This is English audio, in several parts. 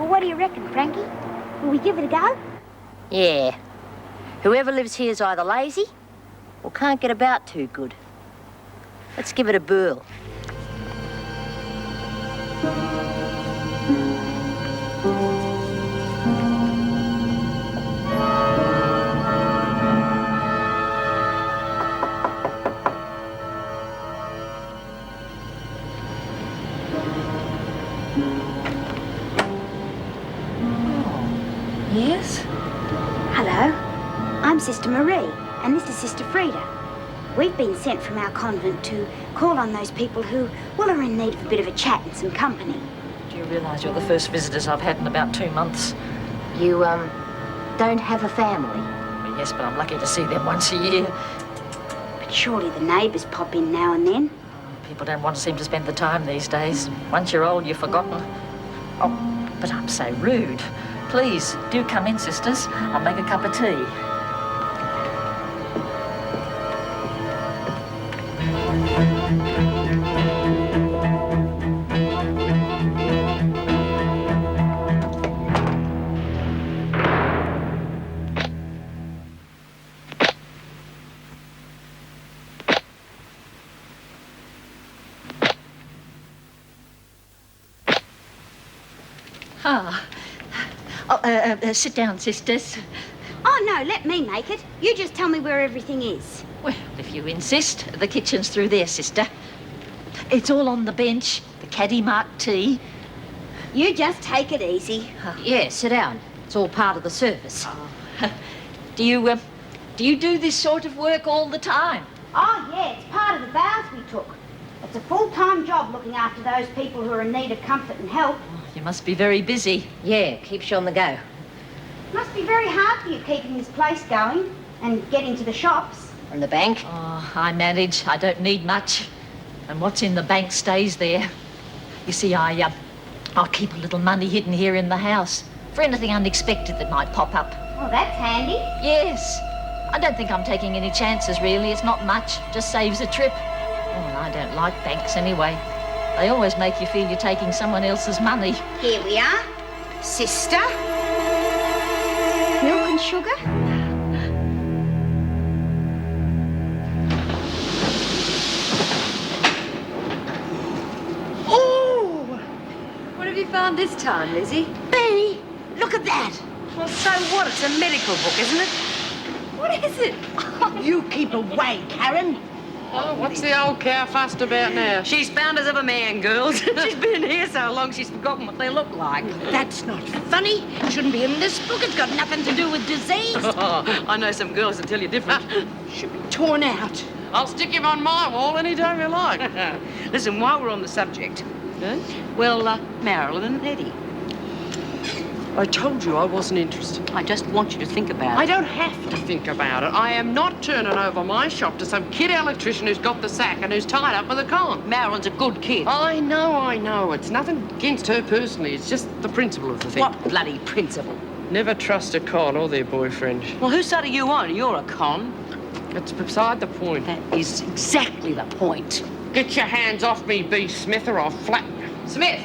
Well, what do you reckon, Frankie? Will we give it a go? Yeah. Whoever lives here is either lazy or can't get about too good. Let's give it a whirl. Yes? Hello. I'm Sister Marie, and this is Sister Frida. We've been sent from our convent to call on those people who, well, are in need of a bit of a chat and some company. Do you realise you're the first visitors I've had in about 2 months? You, don't have a family? Well, yes, but I'm lucky to see them once a year. But surely the neighbours pop in now and then. People don't want to seem to spend the time these days. Once you're old, you're forgotten. Oh, but I'm so rude. Please, do come in, sisters. I'll make a cup of tea. Sit down, sisters. Oh, no, let me make it. You just tell me where everything is. Well, if you insist, the kitchen's through there, sister. It's all on the bench, the caddy marked tea. You just take it easy. Yeah, sit down. It's all part of the service. Do you do this sort of work all the time? Oh, yeah, it's part of the vows we took. It's a full-time job looking after those people who are in need of comfort and help. You must be very busy. Yeah, keeps you on the go. Must be very hard for you keeping this place going and getting to the shops. From the bank? Oh, I manage. I don't need much. And what's in the bank stays there. You see, I'll keep a little money hidden here in the house for anything unexpected that might pop up. Oh, that's handy. Yes. I don't think I'm taking any chances, really. It's not much. Just saves a trip. Oh, and I don't like banks anyway. They always make you feel you're taking someone else's money. Here we are. Sister. Milk and sugar? Oh! What have you found this time, Lizzie? Benny, look at that. Well, so what? It's a medical book, isn't it? What is it? You keep away, Karen. Oh, what's the old cow fussed about now? She's found us of a man, girls. She's been here so long she's forgotten what they look like. That's not funny. It shouldn't be in this book. It's got nothing to do with disease. Oh, I know some girls that tell you different. Should be torn out. I'll stick him on my wall any time you like. Listen, while we're on the subject, well, Marilyn and Eddie, I told you I wasn't interested. I just want you to think about I it. don't have to think about it. I am not turning over my shop to some kid electrician who's got the sack and who's tied up with a con. Marilyn's a good kid. I know. It's nothing against her personally. It's just the principle of the thing. What bloody principle? Never trust a con or their boyfriend. Well, whose side are you on? You're a con. It's beside the point. That is exactly the point. Get your hands off me, B. Smith, or I'll flatten you. Smith!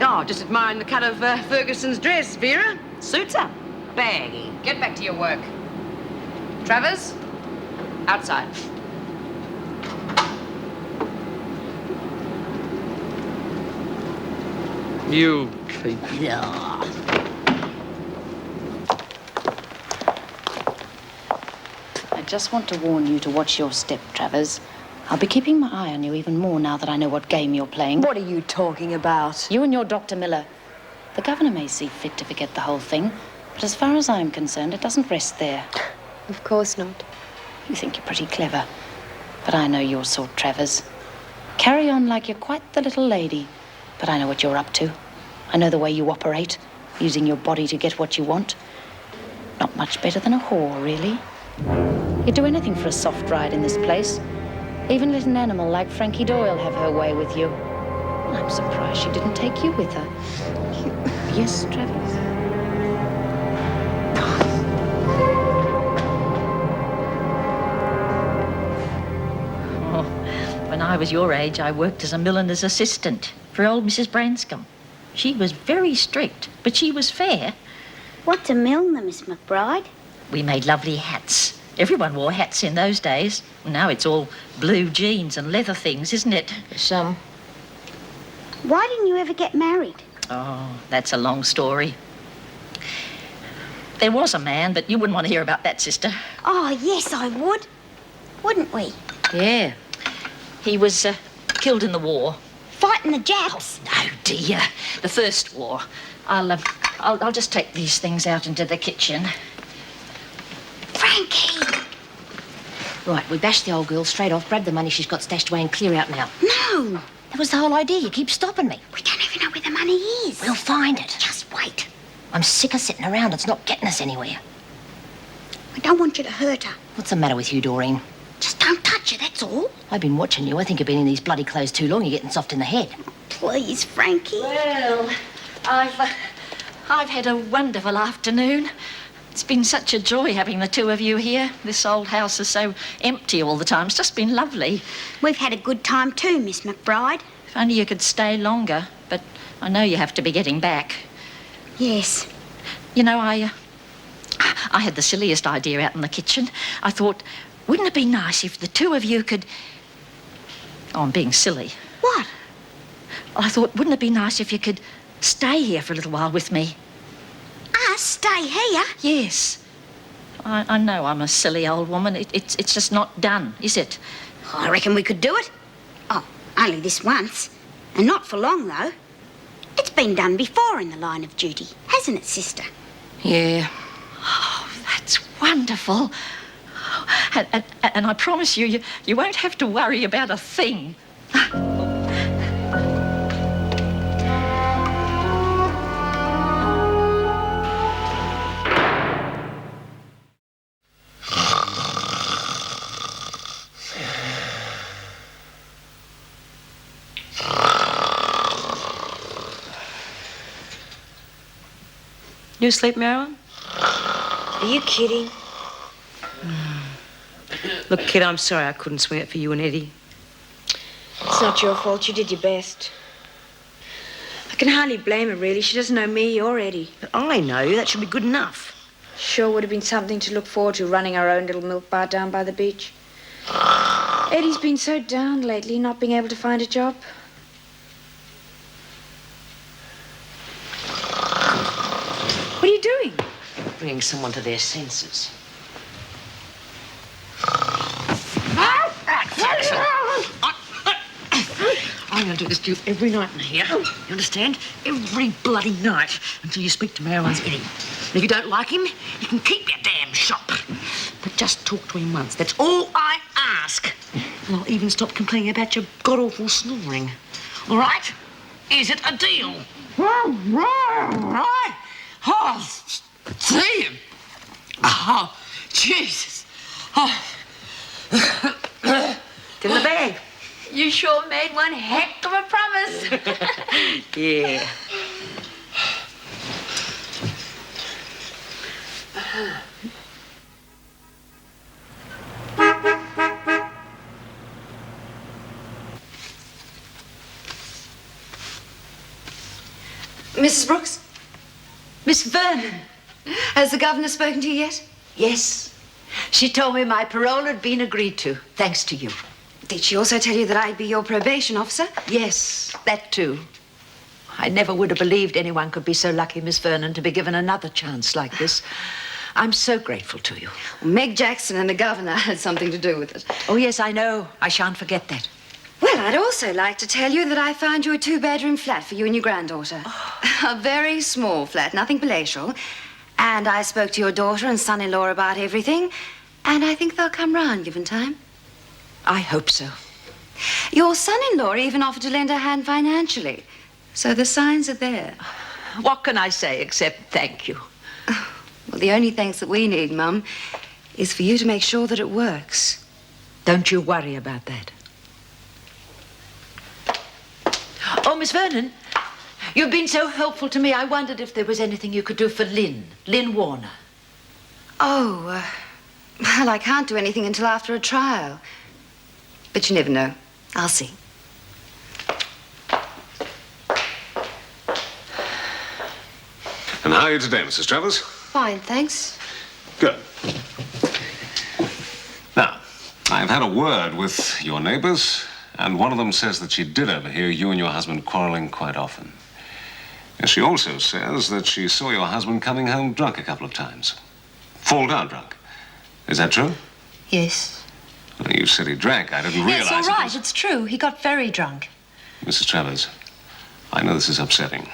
Oh, just admiring the cut of Ferguson's dress, Vera. Suits her. Baggy. Get back to your work. Travers, outside. You keep. Yeah. I just want to warn you to watch your step, Travers. I'll be keeping my eye on you even more now that I know what game you're playing. What are you talking about? You and your Dr. Miller. The governor may see fit to forget the whole thing, but as far as I'm concerned, it doesn't rest there. Of course not. You think you're pretty clever, but I know your sort, Travers. Carry on like you're quite the little lady, but I know what you're up to. I know the way you operate, using your body to get what you want. Not much better than a whore, really. You'd do anything for a soft ride in this place. Even let an animal like Frankie Doyle have her way with you. I'm surprised she didn't take you with her. Yes, Travers? Oh, when I was your age, I worked as a milliner's assistant for old Mrs. Branscombe. She was very strict, but she was fair. What's a Milner, Miss McBride? We made lovely hats. Everyone wore hats in those days. Now it's all blue jeans and leather things, isn't it? Some. Why didn't you ever get married? Oh, that's a long story. There was a man, but you wouldn't want to hear about that, sister. Oh, yes, I would. Wouldn't we? Yeah. He was killed in the war. Fighting the Japs. Oh, dear. The first war. I'll just take these things out into the kitchen. Frankie! Right, we bash the old girl straight off, grab the money she's got stashed away and clear out now. No! That was the whole idea. You keep stopping me. We don't even know where the money is. We'll find it. Just wait. I'm sick of sitting around. It's not getting us anywhere. I don't want you to hurt her. What's the matter with you, Doreen? Just don't touch her, that's all. I've been watching you. I think you've been in these bloody clothes too long. You're getting soft in the head. Please, Frankie. Well, I've had a wonderful afternoon. It's been such a joy having the two of you here. This old house is so empty all the time. It's just been lovely. We've had a good time too, Miss McBride. If only you could stay longer, but I know you have to be getting back. Yes. You know, I had the silliest idea out in the kitchen. I thought, wouldn't it be nice if the two of you could... Oh, I'm being silly. What? I thought, wouldn't it be nice if you could stay here for a little while with me? Us stay here? Yes. I know I'm a silly old woman. It's just not done, is it? I reckon we could do it. Oh, only this once. And not for long, though. It's been done before in the line of duty, hasn't it, sister? Yeah. Oh, that's wonderful. And I promise you won't have to worry about a thing. You asleep, Marilyn? Are you kidding? Look, kid, I'm sorry I couldn't swing it for you and Eddie. It's not your fault. You did your best. I can hardly blame her, really. She doesn't know me or Eddie. But I know you. That should be good enough. Sure would have been something to look forward to, running our own little milk bar down by the beach. Eddie's been so down lately, not being able to find a job. What are you doing? Bringing someone to their senses. I'm going to do this to you every night in here. You understand? Every bloody night until you speak to Marilyn's Eddie. And if you don't like him, you can keep your damn shop. But just talk to him once. That's all I ask. And I'll even stop complaining about your god-awful snoring. All right? Is it a deal? Right. Oh, see him. Oh, Jesus. Oh. It's in the bag. You sure made one heck of a promise. Yeah. Mrs. Brooks? Miss Vernon. Has the governor spoken to you yet? Yes. She told me my parole had been agreed to, thanks to you. Did she also tell you that I'd be your probation officer? Yes, that too. I never would have believed anyone could be so lucky, Miss Vernon, to be given another chance like this. I'm so grateful to you. Well, Meg Jackson and the governor had something to do with it. Oh, yes, I know. I shan't forget that. Well, I'd also like to tell you that I found you a two-bedroom flat for you and your granddaughter. Oh. A very small flat, nothing palatial. And I spoke to your daughter and son-in-law about everything, and I think they'll come round given time. I hope so. Your son-in-law even offered to lend a hand financially. So the signs are there. What can I say except thank you? Well, the only thanks that we need, Mum, is for you to make sure that it works. Don't you worry about that. Oh, Miss Vernon, you've been so helpful to me. I wondered if there was anything you could do for Lynn Warner. Oh, well, I can't do anything until after a trial. But you never know. I'll see. And how are you today, Mrs. Travers? Fine, thanks. Good. Now, I've had a word with your neighbors, and one of them says that she did overhear you and your husband quarreling quite often. And she also says that she saw your husband coming home drunk a couple of times. Fall down drunk. Is that true? Yes. Well, you said he drank. I didn't realize Yes, all right, it was... it's true. He got very drunk. Mrs. Travers, I know this is upsetting.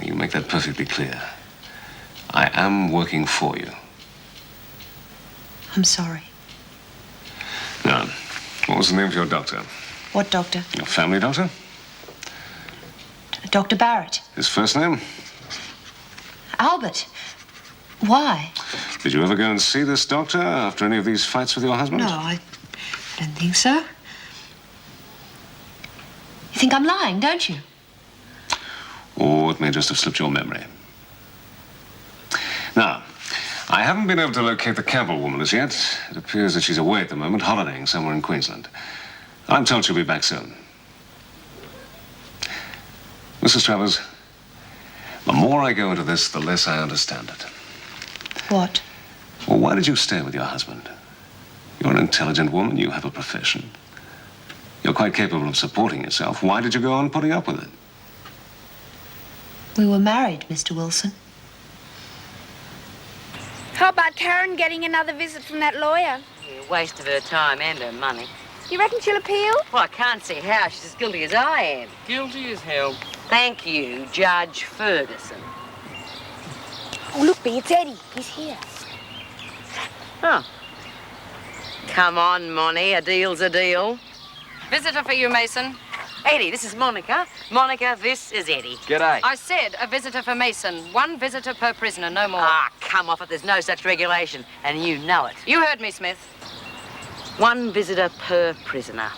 You make that perfectly clear. I am working for you. I'm sorry. Now, what was the name of your doctor? What doctor? Your family doctor? Dr. Barrett. His first name? Albert. Why? Did you ever go and see this doctor after any of these fights with your husband? No, I don't think so. You think I'm lying, don't you? Or it may just have slipped your memory. Now, I haven't been able to locate the Campbell woman as yet. It appears that she's away at the moment, holidaying somewhere in Queensland. I'm told she'll be back soon. Mrs. Travers, the more I go into this, the less I understand it. What? Well, why did you stay with your husband? You're an intelligent woman. You have a profession. You're quite capable of supporting yourself. Why did you go on putting up with it? We were married, Mr. Wilson. How about Karen getting another visit from that lawyer? Yeah, waste of her time and her money. You reckon she'll appeal? Well, I can't see how. She's as guilty as I am. Guilty as hell. Thank you, Judge Ferguson. Oh, look, B, it's Eddie. He's here. Oh. Come on, Monty. A deal's a deal. Visitor for you, Mason. Eddie, this is Monica. Monica, this is Eddie. G'day. I said a visitor for Mason. One visitor per prisoner, no more. Ah, come off it. There's no such regulation, and you know it. You heard me, Smith. One visitor per prisoner.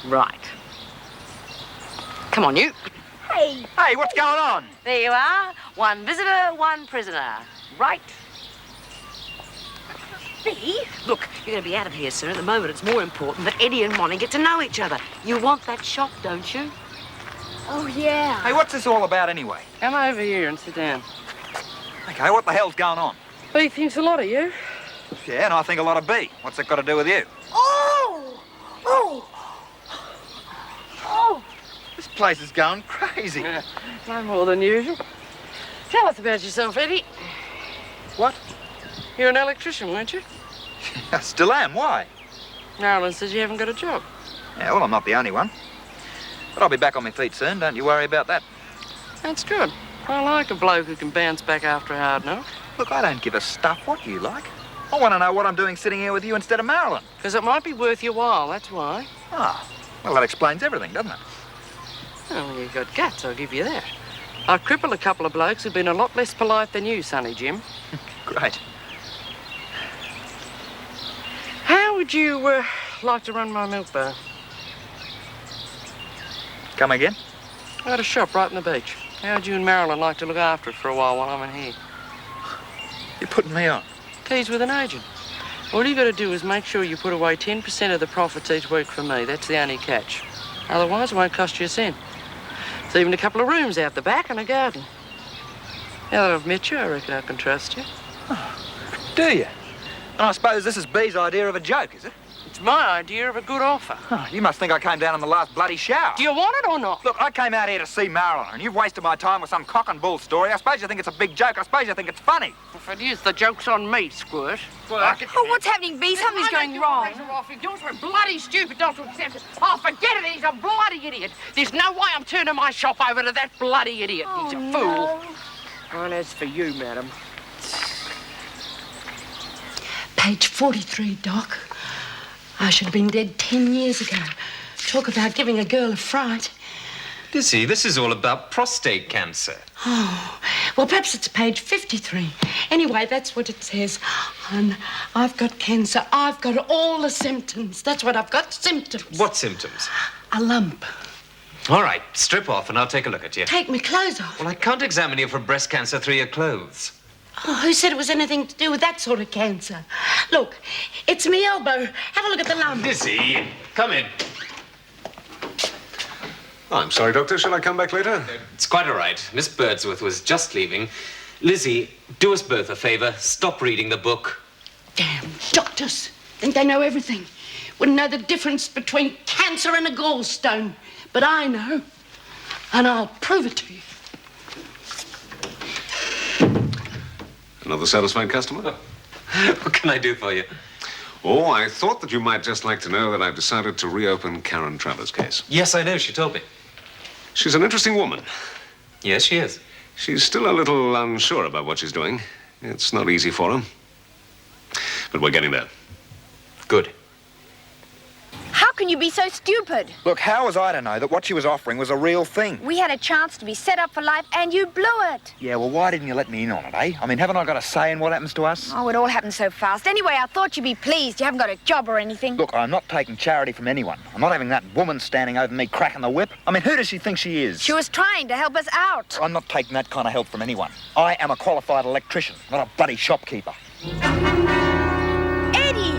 Right. Come on, you. Hey. Hey, what's going on? There you are. One visitor, one prisoner. Right. B, look, you're going to be out of here soon. At the moment, it's more important that Eddie and Monty get to know each other. You want that shop, don't you? Oh, yeah. Hey, what's this all about anyway? Come over here and sit down. Okay, what the hell's going on? B thinks a lot of you. Yeah, and I think a lot of B. What's that got to do with you? Oh! Oh! Oh! This place is going crazy. Yeah, no more than usual. Tell us about yourself, Eddie. What? You're an electrician, weren't you? I still am. Why? Marilyn says you haven't got a job. Yeah, well, I'm not the only one. But I'll be back on my feet soon. Don't you worry about that. That's good. I like a bloke who can bounce back after a hard knock. Look, I don't give a stuff what you like. I want to know what I'm doing sitting here with you instead of Marilyn. Because it might be worth your while, that's why. Ah, well, that explains everything, doesn't it? Oh, you've got guts, I'll give you that. I've crippled a couple of blokes who've been a lot less polite than you, Sonny Jim. Great. How would you like to run my milk bar? Come again? I got a shop right on the beach. How'd you and Marilyn like to look after it for a while I'm in here? You're putting me on. Tease with an agent. All you got to do is make sure you put away 10% of the profits each week for me. That's the only catch. Otherwise, it won't cost you a cent. There's even a couple of rooms out the back and a garden. Now that I've met you, I reckon I can trust you. Oh, do you? And I suppose this is B's idea of a joke, is it? It's my idea of a good offer. Oh, you must think I came down in the last bloody shower. Do you want it or not? Look, I came out here to see Marilyn, and you've wasted my time with some cock and bull story. I suppose you think it's a big joke. I suppose you think it's funny. If it is, the joke's on me, Squirt. Oh, what's happening, B? Something's going wrong. You're bloody stupid not to accept it. Oh, forget it. He's a bloody idiot. There's no way I'm turning my shop over to that bloody idiot. He's a fool. And as for you, madam. Page 43, Doc. I should have been dead 10 years ago. Talk about giving a girl a fright. Lizzie, this is all about prostate cancer. Oh, well, perhaps it's page 53. Anyway, that's what it says. And I've got cancer. I've got all the symptoms. That's what I've got, symptoms. What symptoms? A lump. All right, strip off and I'll take a look at you. Take my clothes off. Well, I can't examine you for breast cancer through your clothes. Oh, who said it was anything to do with that sort of cancer? Look, it's me elbow. Have a look at the lump. Lizzie, come in. Oh, I'm sorry, Doctor. Shall I come back later? It's quite all right. Miss Birdsworth was just leaving. Lizzie, do us both a favour. Stop reading the book. Damn doctors. Think they know everything. Wouldn't know the difference between cancer and a gallstone. But I know. And I'll prove it to you. Another satisfied customer? What can I do for you? Oh, I thought that you might just like to know that I've decided to reopen Karen Travers' case. Yes, I know. She told me. She's an interesting woman. Yes, she is. She's still a little unsure about what she's doing. It's not easy for her. But we're getting there. Good. How can you be so stupid? Look, how was I to know that what she was offering was a real thing? We had a chance to be set up for life and you blew it. Yeah, well, why didn't you let me in on it, eh? I mean, haven't I got a say in what happens to us? Oh, it all happened so fast. Anyway, I thought you'd be pleased. You haven't got a job or anything. Look, I'm not taking charity from anyone. I'm not having that woman standing over me cracking the whip. I mean, who does she think she is? She was trying to help us out. I'm not taking that kind of help from anyone. I am a qualified electrician, not a bloody shopkeeper. Eddie!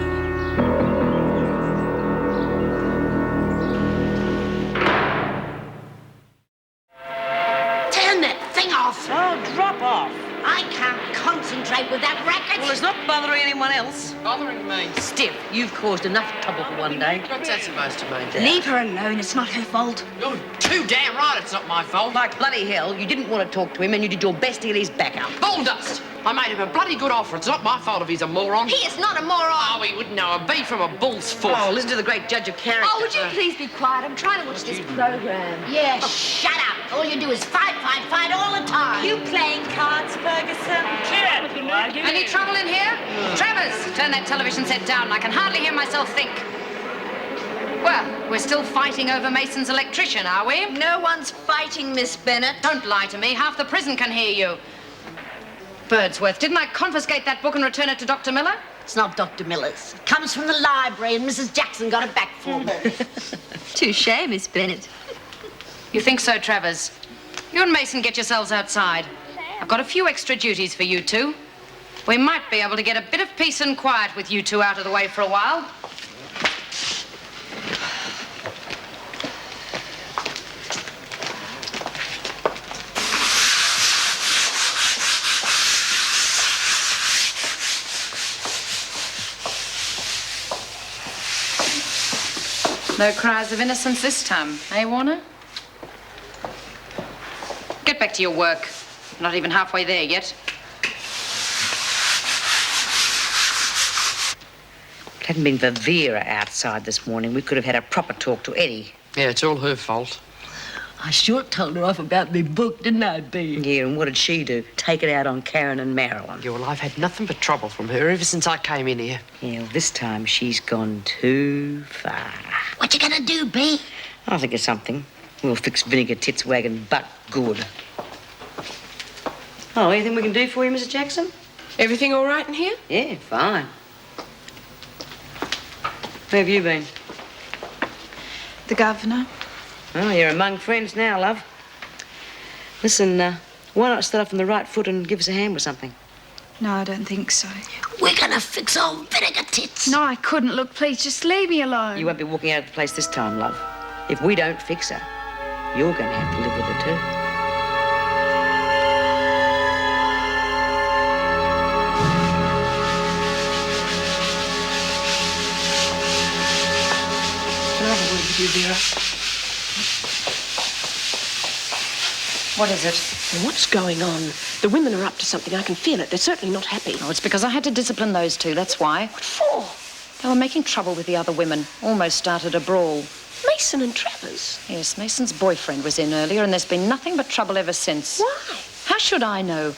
Turn that thing off. Oh, drop off. I can't concentrate with that racket. Well, it's not bothering anyone else. Bothering me. Stiff, you've caused enough trouble for one day. What's that supposed to mean? Leave her alone. It's not her fault. You're too damn right it's not my fault. Like bloody hell, you didn't want to talk to him and you did your best to get his back up. Bull dust! I made him a bloody good offer. It's not my fault if he's a moron. He is not a moron. Oh, he wouldn't know a bee from a bull's foot. Oh, listen to the great judge of character. Oh, would you please be quiet? I'm trying to watch this program. Yeah, shut up. All you do is fight, fight, fight all the time. You playing cards, Ferguson? Any trouble in here? Travers, turn that television set down. I can hardly hear myself think. Well, we're still fighting over Mason's electrician, are we? No one's fighting, Miss Bennett. Don't lie to me. Half the prison can hear you. Birdsworth, didn't I confiscate that book and return it to Dr. Miller? It's not Dr. Miller's. It comes from the library and Mrs. Jackson got it back for me. Touché, Miss Bennett. You think so, Travers? You and Mason get yourselves outside. I've got a few extra duties for you two. We might be able to get a bit of peace and quiet with you two out of the way for a while. No cries of innocence this time, eh, Warner? Get back to your work. Not even halfway there yet. If it hadn't been for Vera outside this morning, we could have had a proper talk to Eddie. Yeah, it's all her fault. I sure told her off about me book, didn't I, Bea? Yeah, and what did she do? Take it out on Karen and Marilyn. Yeah, well, I've had nothing but trouble from her ever since I came in here. Yeah, well, this time she's gone too far. What you gonna do, Bea? I'll think of something. We'll fix Vinegar Tits wagon butt good. Oh, anything we can do for you, Mrs. Jackson? Everything all right in here? Yeah, fine. Where have you been? The governor. Oh, you're among friends now, love. Listen, why not start off on the right foot and give us a hand with something? No, I don't think so. We're gonna fix old Vinegar Tits. No, I couldn't. Look, please, just leave me alone. You won't be walking out of the place this time, love. If we don't fix her, you're going to have to live with her too. Can I have a word with you, Vera? What is it? What's going on? The women are up to something. I can feel it. They're certainly not happy. Oh, it's because I had to discipline those two, that's why. What for? They were making trouble with the other women. Almost started a brawl. Mason and Travers? Yes, Mason's boyfriend was in earlier, and there's been nothing but trouble ever since. Why? How should I know?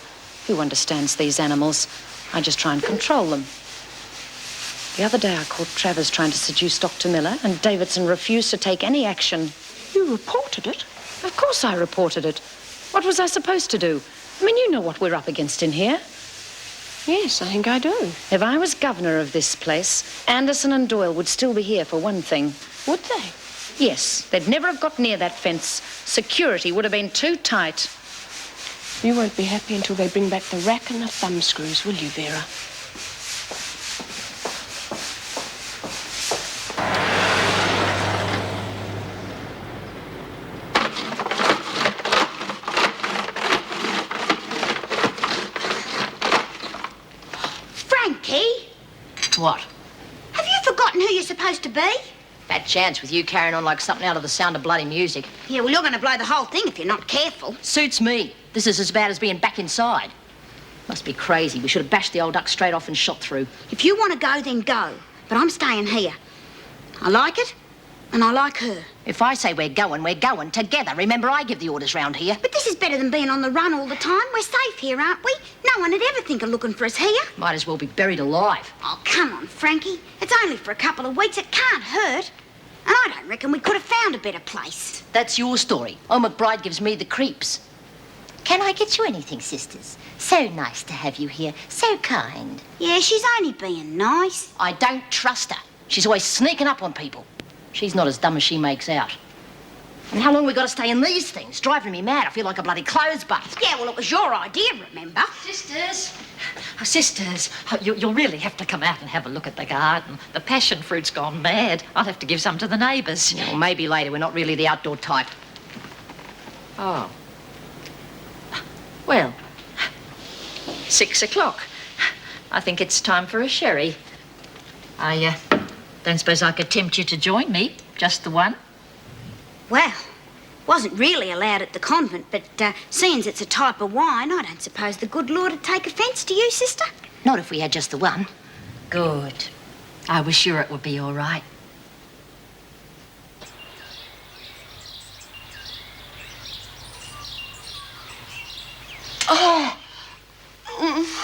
Who understands these animals? I just try and control them. The other day I caught Travers trying to seduce Dr. Miller, and Davidson refused to take any action. You reported it? Of course I reported it. What was I supposed to do? I mean, you know what we're up against in here. Yes, I think I do. If I was governor of this place, Anderson and Doyle would still be here for one thing. Would they? Yes, they'd never have got near that fence. Security would have been too tight. You won't be happy until they bring back the rack and the thumbscrews, will you, Vera? What? Have you forgotten who you're supposed to be? Bad chance with you carrying on like something out of The Sound of Bloody Music. Yeah, well, you're going to blow the whole thing if you're not careful. Suits me. This is as bad as being back inside. Must be crazy. We should have bashed the old duck straight off and shot through. If you want to go, then go. But I'm staying here. I like it, and I like her. If I say we're going together. Remember, I give the orders round here. But this is better than being on the run all the time. We're safe here, aren't we? No one would ever think of looking for us here. Might as well be buried alive. Oh, come on, Frankie. It's only for a couple of weeks. It can't hurt. And I don't reckon we could have found a better place. That's your story. Old McBride gives me the creeps. Can I get you anything, sisters? So nice to have you here. So kind. Yeah, she's only being nice. I don't trust her. She's always sneaking up on people. She's not as dumb as she makes out. And how long we got to stay in these things? Driving me mad. I feel like a bloody clothes basket. Yeah, well, it was your idea, remember? Sisters. Oh, sisters, you'll really have to come out and have a look at the garden. The passion fruit's gone mad. I'll have to give some to the neighbours. Yeah, well, maybe later. We're not really the outdoor type. Oh. Well, 6 o'clock. I think it's time for a sherry. I don't suppose I could tempt you to join me. Just the one. Well, wasn't really allowed at the convent, but seeing as it's a type of wine, I don't suppose the good Lord would take offence to you, sister. Not if we had just the one. Good. I was sure it would be all right.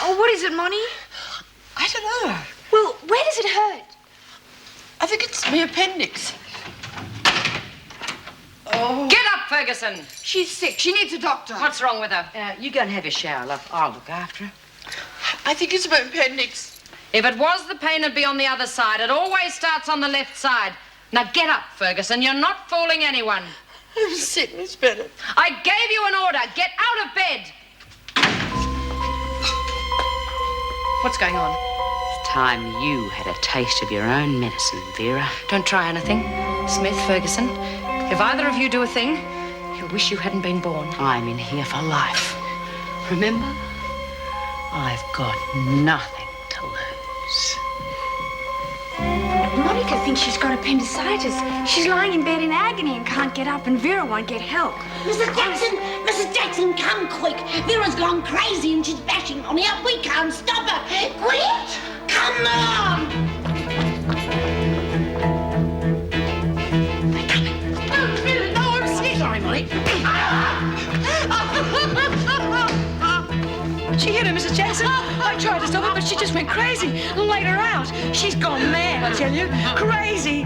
Oh, what is it, Monty? I don't know. Well, where does it hurt? I think it's my appendix. Oh. Get up, Ferguson. She's sick. She needs a doctor. What's wrong with her? You go and have your shower, love. I'll look after her. I think it's my appendix. If it was, the pain would be on the other side. It always starts on the left side. Now get up, Ferguson. You're not fooling anyone. I'm sick, Miss Bennett. I gave you an order. Get out of bed. What's going on? It's time you had a taste of your own medicine, Vera. Don't try anything. Smith, Ferguson, if either of you do a thing, you'll wish you hadn't been born. I'm in here for life. Remember? I've got nothing to lose. Monica thinks she's got appendicitis. She's lying in bed in agony and can't get up, and Vera won't get help. Mrs. Jackson, come quick. Vera's gone crazy and she's bashing on here. We can't stop her. Quick! Come on! They're coming. No, really, no, I'm sick. Sorry, Molly. She hit her, Mrs. Jackson. I tried to stop her, but she just went crazy and laid her out. She's gone mad, I tell you. Crazy.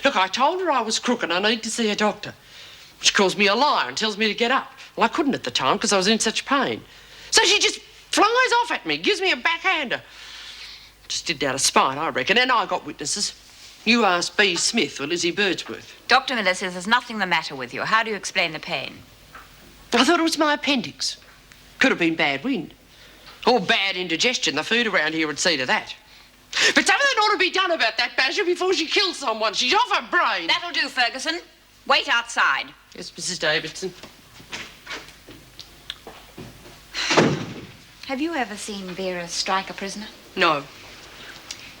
Look, I told her I was crook and I need to see a doctor. She calls me a liar and tells me to get up. Well, I couldn't at the time because I was in such pain. So she just flies off at me, gives me a backhander. Just did it out of spite, I reckon, and I got witnesses. You asked B. Smith or Lizzie Birdsworth. Dr. Miller says there's nothing the matter with you. How do you explain the pain? I thought it was my appendix. Could have been bad wind. Or bad indigestion. The food around here would see to that. But something ought to be done about that Basher before she kills someone. She's off her brain. That'll do, Ferguson. Wait outside. Yes, Mrs. Davidson. Have you ever seen Vera strike a prisoner? No.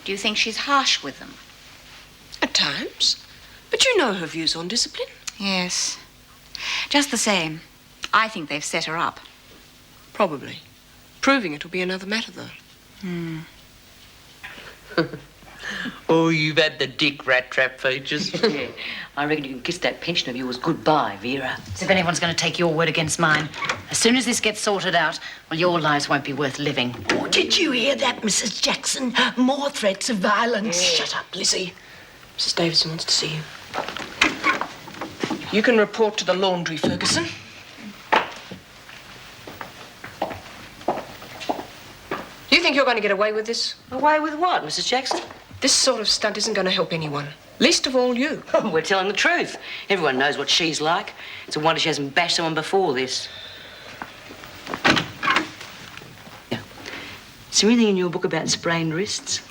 Do you think she's harsh with them? At times. But you know her views on discipline. Yes. Just the same, I think they've set her up. Probably. Proving it will be another matter, though. Oh, you've had the dick rat trap features. Yeah. I reckon you can kiss that pension of yours goodbye, Vera. As if anyone's going to take your word against mine. As soon as this gets sorted out, well, your lives won't be worth living. Oh, did you hear that, Mrs. Jackson? More threats of violence. Shut up, Lizzie. Mrs. Davidson wants to see you. You can report to the laundry, Ferguson. Do you think you're going to get away with this? Away with what, Mrs. Jackson? This sort of stunt isn't going to help anyone. Least of all you. We're telling the truth. Everyone knows what she's like. It's a wonder she hasn't bashed someone before this. Now, is there anything in your book about sprained wrists?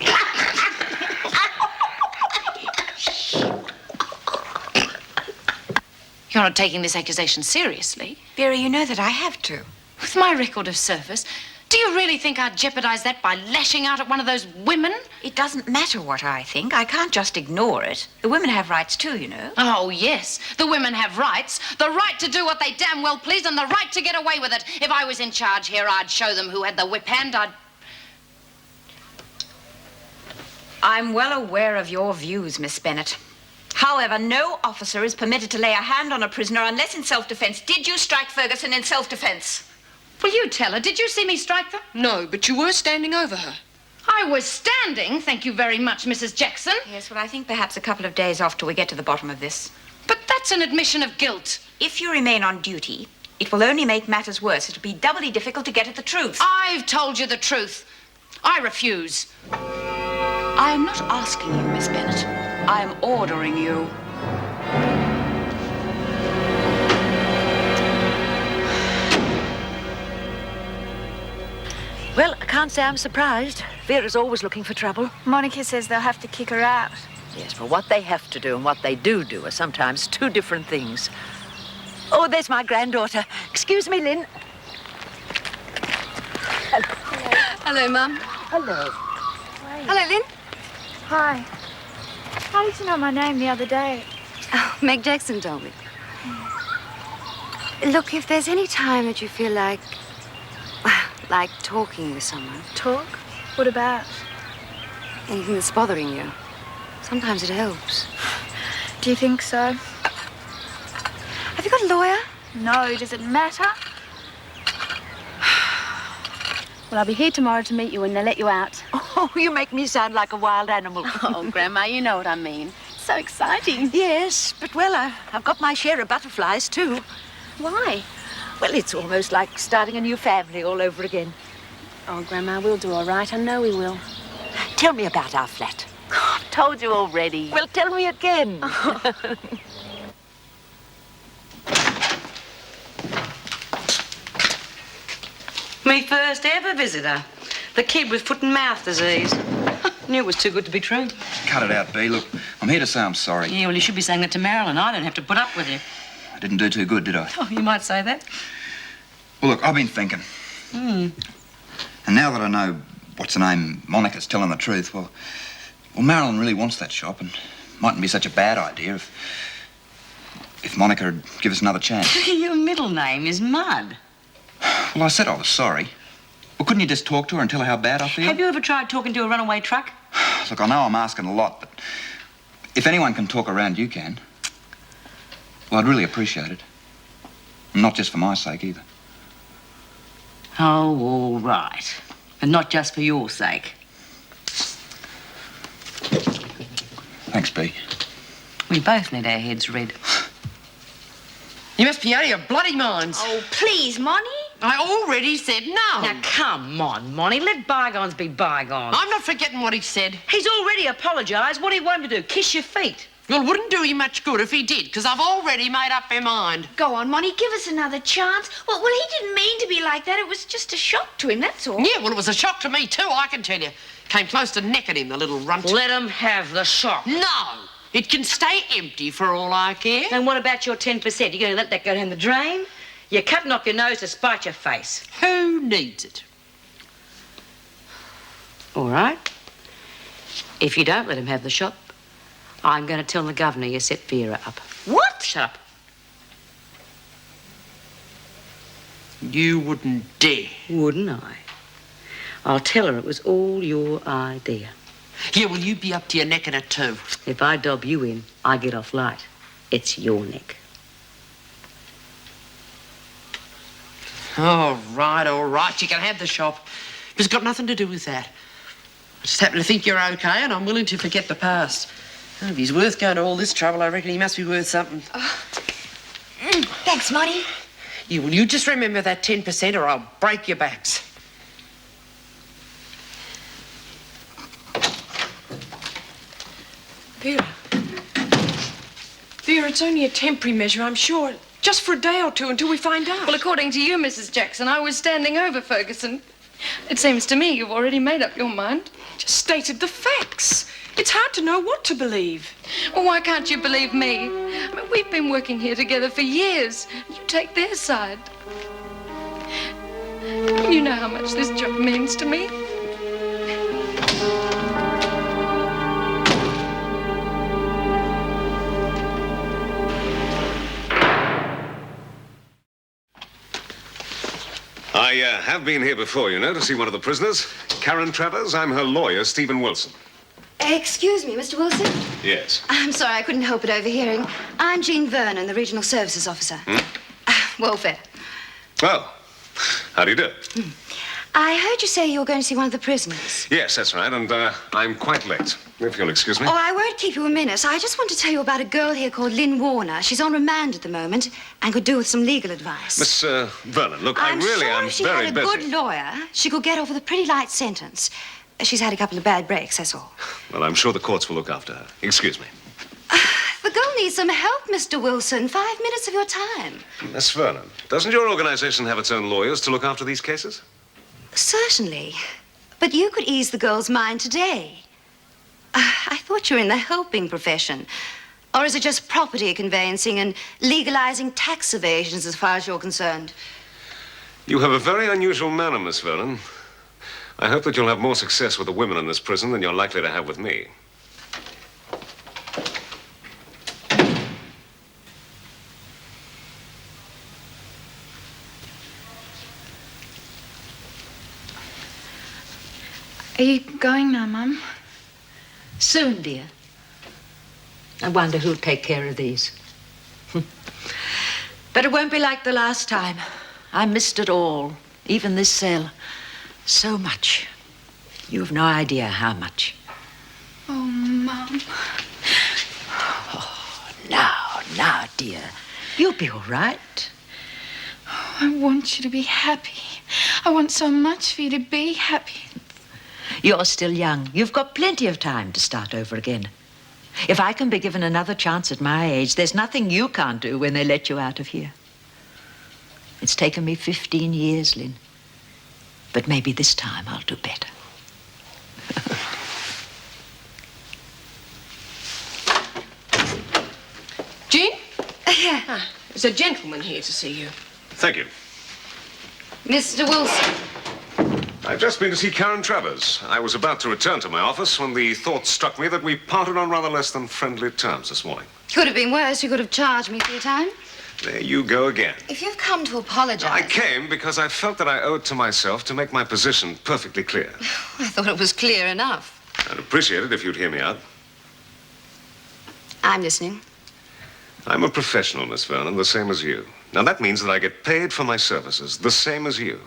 You're not taking this accusation seriously. Vera, you know that I have to. With my record of service, do you really think I'd jeopardize that by lashing out at one of those women? It doesn't matter what I think. I can't just ignore it. The women have rights too, you know. Oh, yes. The women have rights. The right to do what they damn well please and the right to get away with it. If I was in charge here, I'd show them who had the whip hand. I'm well aware of your views, Miss Bennett. However, no officer is permitted to lay a hand on a prisoner unless in self-defense. Did you strike Ferguson in self-defense? Will you tell her? Did you see me strike them? No, but you were standing over her. I was standing, thank you very much, Mrs. Jackson. Yes, well, I think perhaps a couple of days off till we get to the bottom of this. But that's an admission of guilt. If you remain on duty, it will only make matters worse. It'll be doubly difficult to get at the truth. I've told you the truth. I refuse. I am not asking you, Miss Bennett. I am ordering you. Well, I can't say I'm surprised. Vera's always looking for trouble. Monica says they'll have to kick her out. Yes, but what they have to do and what they do are sometimes two different things. Oh, there's my granddaughter. Excuse me, Lynn. Hello, Mum. Hello. Hello, Lynn. Hi. How did you know my name the other day? Oh, Meg Jackson told me. Look, if there's any time that you feel like talking with someone. Talk? What about? Anything that's bothering you. Sometimes it helps. Do you think so? Have you got a lawyer? No, does it matter? Well, I'll be here tomorrow to meet you when they let you out. Oh, you make me sound like a wild animal. Oh, Grandma, you know what I mean. So exciting. Yes, but, well, I've got my share of butterflies, too. Why? Well, it's almost like starting a new family all over again. Oh, Grandma, we'll do all right. I know we will. Tell me about our flat. I've told you already. Well, tell me again. Me first ever visitor. The kid with foot and mouth disease. Knew it was too good to be true. Cut it out, Bea. Look, I'm here to say I'm sorry. Yeah, well, you should be saying that to Marilyn. I don't have to put up with you. I didn't do too good, did I? Oh, you might say that. Well, look, I've been thinking. And now that I know, what's her name, Monica's telling the truth, well, Marilyn really wants that shop, and mightn't be such a bad idea if Monica would give us another chance. Your middle name is Mud. Well, I said I was sorry. Well, couldn't you just talk to her and tell her how bad I feel? Have you ever tried talking to a runaway truck? Look, I know I'm asking a lot, but if anyone can talk around, you can. Well, I'd really appreciate it. And not just for my sake, either. Oh, all right. And not just for your sake. Thanks, Bea. We both need our heads read. You must be out of your bloody minds. Oh, please, Monty. I already said no. Now, come on, Monty. Let bygones be bygones. I'm not forgetting what he said. He's already apologised. What do you want him to do? Kiss your feet? Well, it wouldn't do you much good if he did, because I've already made up my mind. Go on, Monty, give us another chance. Well, he didn't mean to be like that. It was just a shock to him, that's all. Yeah, well, it was a shock to me, too, I can tell you. Came close to necking him, the little runt. Let him have the shock. No! It can stay empty for all I care. And what about your 10%? You going to let that go down the drain? You're cutting off your nose to spite your face. Who needs it? All right. If you don't let him have the shop, I'm going to tell the governor you set Vera up. What? Shut up. You wouldn't dare. Wouldn't I? I'll tell her it was all your idea. Yeah, well, you'd be up to your neck in it, too. If I dob you in, I get off light. It's your neck. All right, all right. You can have the shop. It's got nothing to do with that. I just happen to think you're okay, and I'm willing to forget the past. Oh, if he's worth going to all this trouble, I reckon he must be worth something. Thanks, Monty. You just remember that 10% or I'll break your backs. Vera. Vera, it's only a temporary measure, I'm sure. Just for a day or two until we find out. Well, according to you, Mrs. Jackson, I was standing over Ferguson. It seems to me you've already made up your mind. Just stated the facts. It's hard to know what to believe. Well, why can't you believe me? I mean, we've been working here together for years. You take their side. You know how much this job means to me. I have been here before, you know, to see one of the prisoners. Karen Travers. I'm her lawyer, Stephen Wilson. Excuse me, Mr. Wilson. Yes. I'm sorry, I couldn't help it overhearing. I'm Jean Vernon, the Regional Services Officer. Welfare. Oh, how do you do? I heard you say you were going to see one of the prisoners. Yes, that's right, and I'm quite late. If you'll excuse me. Oh, I won't keep you a minute. I just want to tell you about a girl here called Lynn Warner. She's on remand at the moment and could do with some legal advice. Miss Vernon, look, I'm I really sure am if she very had a busy. good lawyer, she could get off with a pretty light sentence. She's had a couple of bad breaks, that's all. Well, I'm sure the courts will look after her. Excuse me. The girl needs some help, Mr. Wilson. 5 minutes of your time. Miss Vernon, doesn't your organization have its own lawyers to look after these cases? Certainly. But you could ease the girl's mind today. I thought you were in the helping profession. Or is it just property conveyancing and legalizing tax evasions as far as you're concerned? You have a very unusual manner, Miss Vernon. I hope that you'll have more success with the women in this prison than you're likely to have with me. Are you going now, Mum? Soon, dear. I wonder who'll take care of these. But it won't be like the last time. I missed it all, even this cell. So much. You've no idea how much. Oh, Mum. Oh, now, dear. You'll be all right. Oh, I want you to be happy. I want so much for you to be happy. You're still young. You've got plenty of time to start over again. If I can be given another chance at my age, there's nothing you can't do when they let you out of here. It's taken me 15 years, Lynn. But maybe this time I'll do better. Jean? Yeah. There's a gentleman here to see you. Thank you. Mr. Wilson. I've just been to see Karen Travers. I was about to return to my office when the thought struck me that we parted on rather less than friendly terms this morning. Could have been worse. You could have charged me for your time. There you go again. If you've come to apologize... I came because I felt that I owed it to myself to make my position perfectly clear. I thought it was clear enough. I'd appreciate it if you'd hear me out. I'm listening. I'm a professional, Miss Vernon, the same as you. Now, that means that I get paid for my services, the same as you.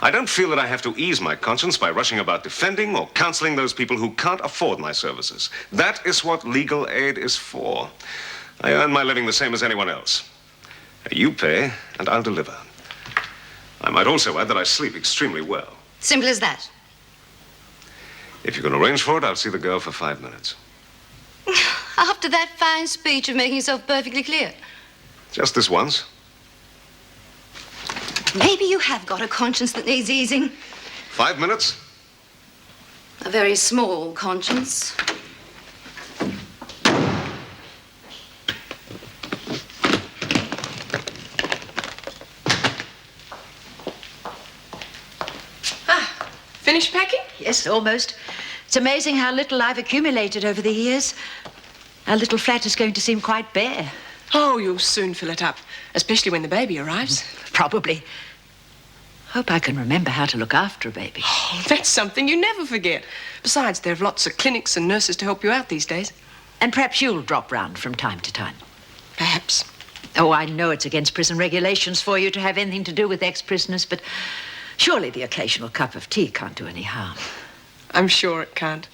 I don't feel that I have to ease my conscience by rushing about defending or counseling those people who can't afford my services. That is what legal aid is for. I earn my living the same as anyone else. You pay, and I'll deliver. I might also add that I sleep extremely well. Simple as that. If you can arrange for it, I'll see the girl for 5 minutes. After that fine speech of making yourself perfectly clear. Just this once. Maybe you have got a conscience that needs easing. 5 minutes? A very small conscience. Finished packing? Yes, almost. It's amazing how little I've accumulated over the years. Our little flat is going to seem quite bare. Oh, you'll soon fill it up, especially when the baby arrives. Probably. Hope I can remember how to look after a baby. Oh, that's something you never forget. Besides, there are lots of clinics and nurses to help you out these days. And perhaps you'll drop round from time to time. Perhaps. Oh, I know it's against prison regulations for you to have anything to do with ex-prisoners, but surely the occasional cup of tea can't do any harm. I'm sure it can't.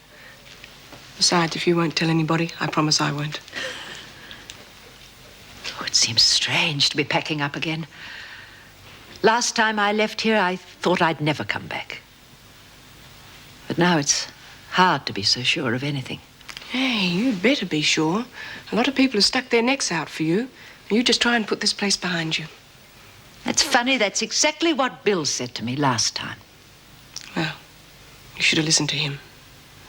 Besides, if you won't tell anybody, I promise I won't. Oh, it seems strange to be packing up again. Last time I left here, I thought I'd never come back. But now it's hard to be so sure of anything. Hey, you'd better be sure. A lot of people have stuck their necks out for you. You just try and put this place behind you. That's funny. That's exactly what Bill said to me last time. Well, you should have listened to him.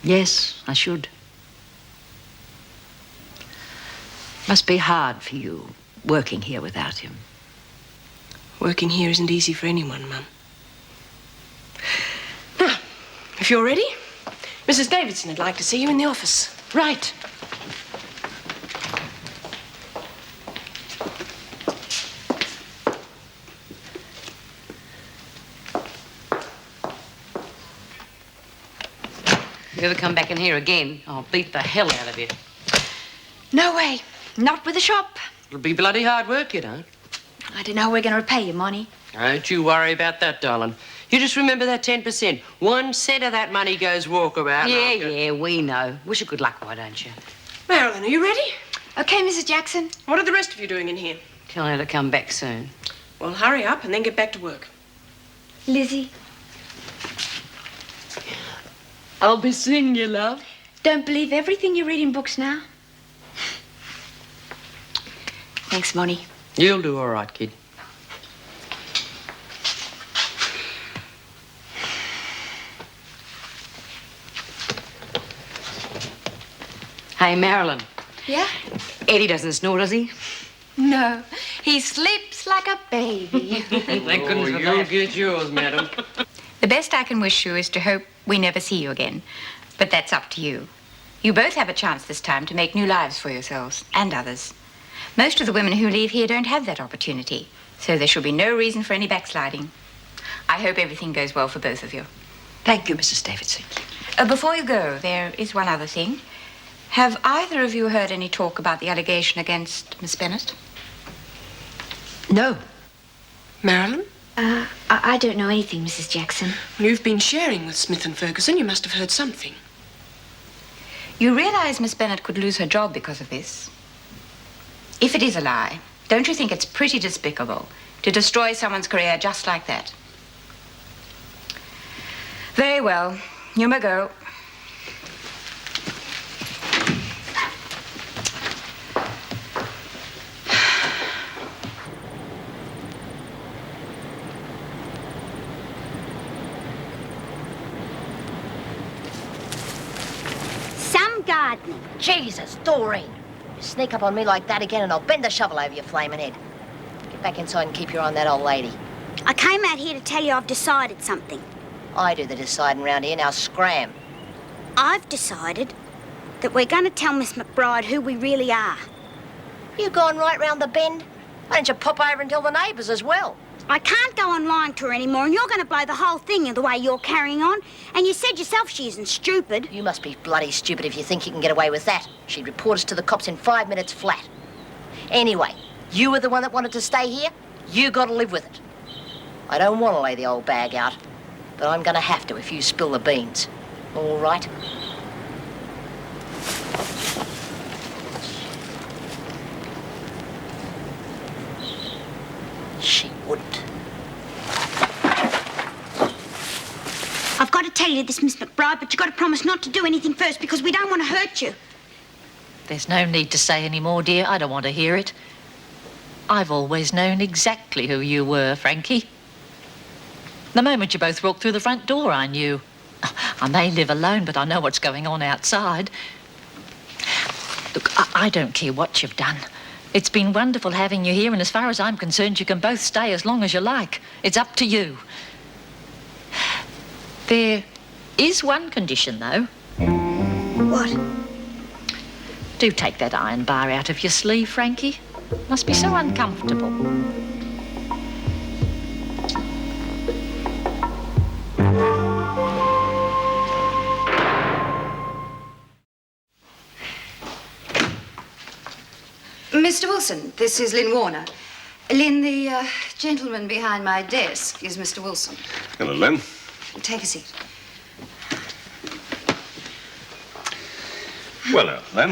Yes, I should. Must be hard for you, working here without him. Working here isn't easy for anyone, Mum. Now, if you're ready, Mrs. Davidson would like to see you in the office. Right. If you ever come back in here again, I'll beat the hell out of you. No way. Not with the shop. It'll be bloody hard work, you know. I don't know how we're going to repay you, Monty. Don't you worry about that, darling. You just remember that 10%. 1 cent of that money goes walkabout. Yeah, we know. Wish you good luck, why don't you? Marilyn, are you ready? Okay, Mrs. Jackson. What are the rest of you doing in here? Tell her to come back soon. Well, hurry up and then get back to work. Lizzie. I'll be seeing you, love. Don't believe everything you read in books now. Thanks, Monty. You'll do all right, kid. Hey, Marilyn. Yeah? Eddie doesn't snore, does he? No. He sleeps like a baby. Thank goodness for that. You'll get yours, madam. The best I can wish you is to hope we never see you again. But that's up to you. You both have a chance this time to make new lives for yourselves and others. Most of the women who leave here don't have that opportunity, so there should be no reason for any backsliding. I hope everything goes well for both of you. Thank you, Mrs. Davidson. Before you go, there is one other thing. Have either of you heard any talk about the allegation against Miss Bennett? No. Marilyn? I don't know anything, Mrs. Jackson. Well, you've been sharing with Smith and Ferguson. You must have heard something. You realize Miss Bennett could lose her job because of this? If it is a lie, don't you think it's pretty despicable to destroy someone's career just like that? Very well. You may go. Some gardening. Jesus, Doreen. You sneak up on me like that again and I'll bend the shovel over your flaming head. Get back inside and keep your eye on that old lady. I came out here to tell you I've decided something. I do the deciding round here, now scram. I've decided that we're going to tell Miss McBride who we really are. You gone right round the bend? Why don't you pop over and tell the neighbours as well? I can't go on lying to her anymore, and you're going to blow the whole thing the way you're carrying on. And you said yourself she isn't stupid. You must be bloody stupid if you think you can get away with that. She'd report us to the cops in 5 minutes flat. Anyway, you were the one that wanted to stay here. You got to live with it. I don't want to lay the old bag out, but I'm going to have to if you spill the beans. All right? She wouldn't. I've got to tell you this, Miss McBride, but you've got to promise not to do anything first because we don't want to hurt you. There's no need to say any more, dear. I don't want to hear it. I've always known exactly who you were, Frankie. The moment you both walked through the front door, I knew. I may live alone, but I know what's going on outside. Look, I don't care what you've done. It's been wonderful having you here, and as far as I'm concerned, you can both stay as long as you like. It's up to you. There is one condition, though. What? Do take that iron bar out of your sleeve, Frankie. Must be so uncomfortable. Mr. Wilson, this is Lynn Warner. Lynn, the gentleman behind my desk is Mr. Wilson. Hello, Lynn. Take a seat. Well, now, Len,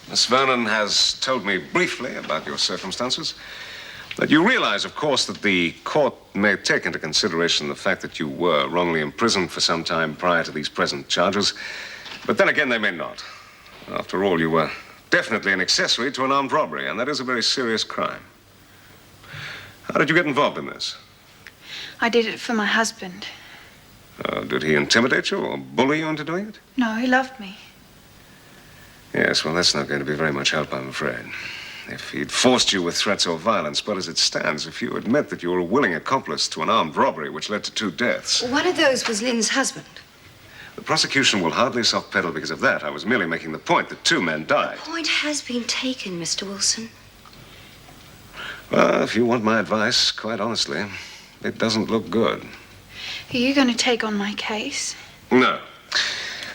Miss Vernon has told me briefly about your circumstances. That you realize, of course, that the court may take into consideration the fact that you were wrongly imprisoned for some time prior to these present charges. But then again, they may not. After all, you were definitely an accessory to an armed robbery, and that is a very serious crime. How did you get involved in this? I did it for my husband. Did he intimidate you or bully you into doing it? No, he loved me. Yes, well, that's not going to be very much help, I'm afraid. If he'd forced you with threats or violence, but as it stands, if you admit that you were a willing accomplice to an armed robbery which led to 2 deaths, One of those was Lynn's husband. the prosecution will hardly soft-pedal because of that. I was merely making the point that 2 men died. The point has been taken, Mr. Wilson. Well, if you want my advice, quite honestly, it doesn't look good. Are you going to take on my case? No.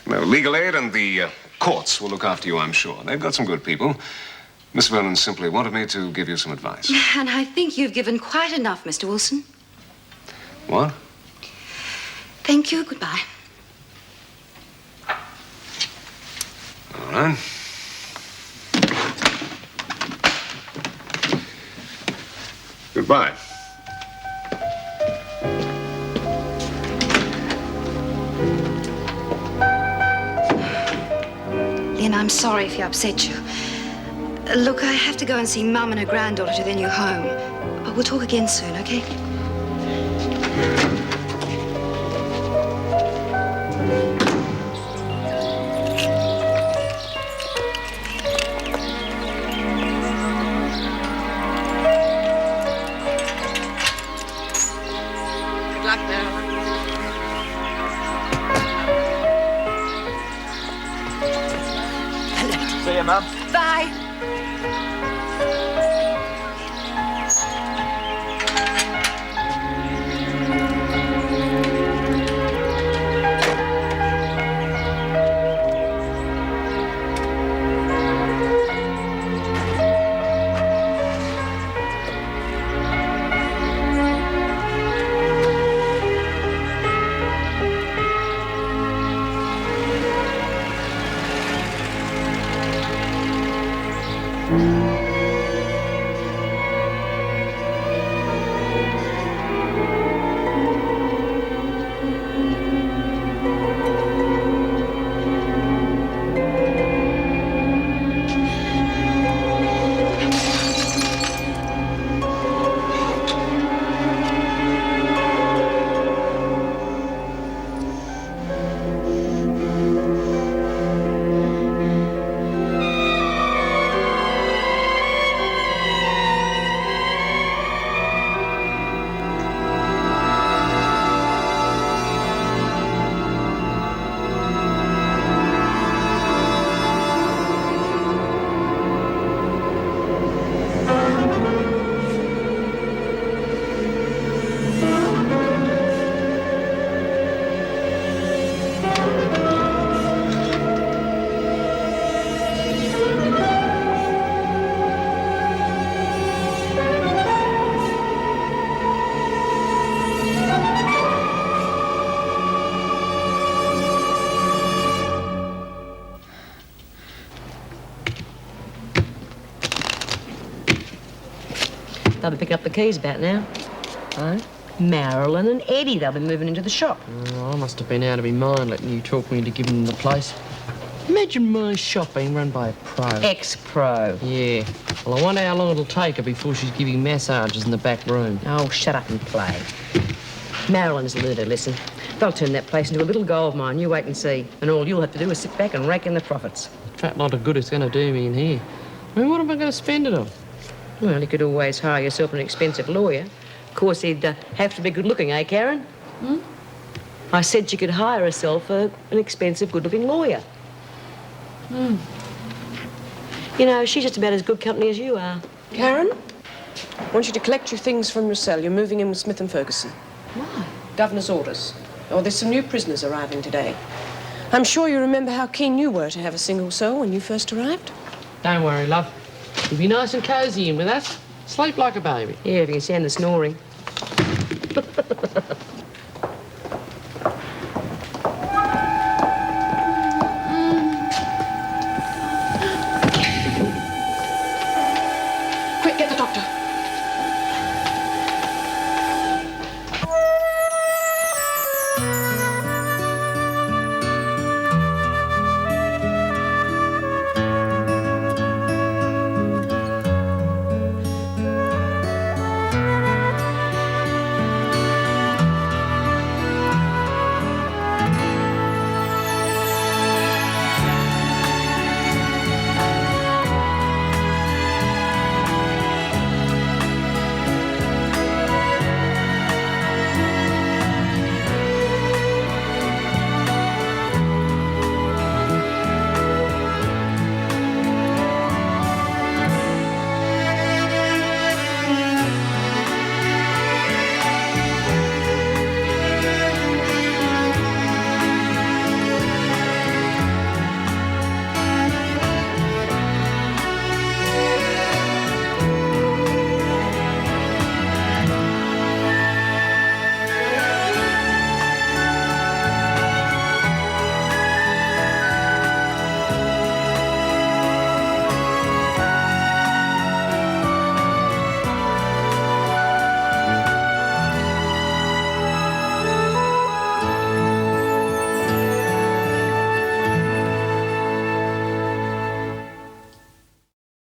No, legal aid and the courts will look after you, I'm sure. They've got some good people. Miss Vernon simply wanted me to give you some advice. And I think you've given quite enough, Mr. Wilson. What? Thank you. Goodbye. All right. Goodbye. Lynn, I'm sorry if he upset you. Look, I have to go and see Mum and her granddaughter to their new home. But we'll talk again soon, okay? Good luck now. See you, Mum. Bye. They'll be picking up the keys about now. Oh? Marilyn and Eddie, they'll be moving into the shop. Oh, I must have been out of my mind letting you talk me into giving them the place. Imagine my shop being run by a pro. Ex-pro. Yeah. Well, I wonder how long it'll take her before she's giving massages in the back room. Oh, shut up and play. Marilyn's learned her lesson. They'll turn that place into a little gold mine. You wait and see. And all you'll have to do is sit back and rake in the profits. A fat lot of good it's going to do me in here. I mean, what am I going to spend it on? Well, you could always hire yourself an expensive lawyer. Of course, he'd have to be good-looking, eh, Karen? Hmm? I said she could hire herself an expensive, good-looking lawyer. Hmm. You know, she's just about as good company as you are. Karen, I want you to collect your things from your cell. You're moving in with Smith and Ferguson. Why? Governor's orders. Oh, there's some new prisoners arriving today. I'm sure you remember how keen you were to have a single cell when you first arrived. Don't worry, love. You'll be nice and cosy in with us. Sleep like a baby. Yeah, if you can stand the snoring.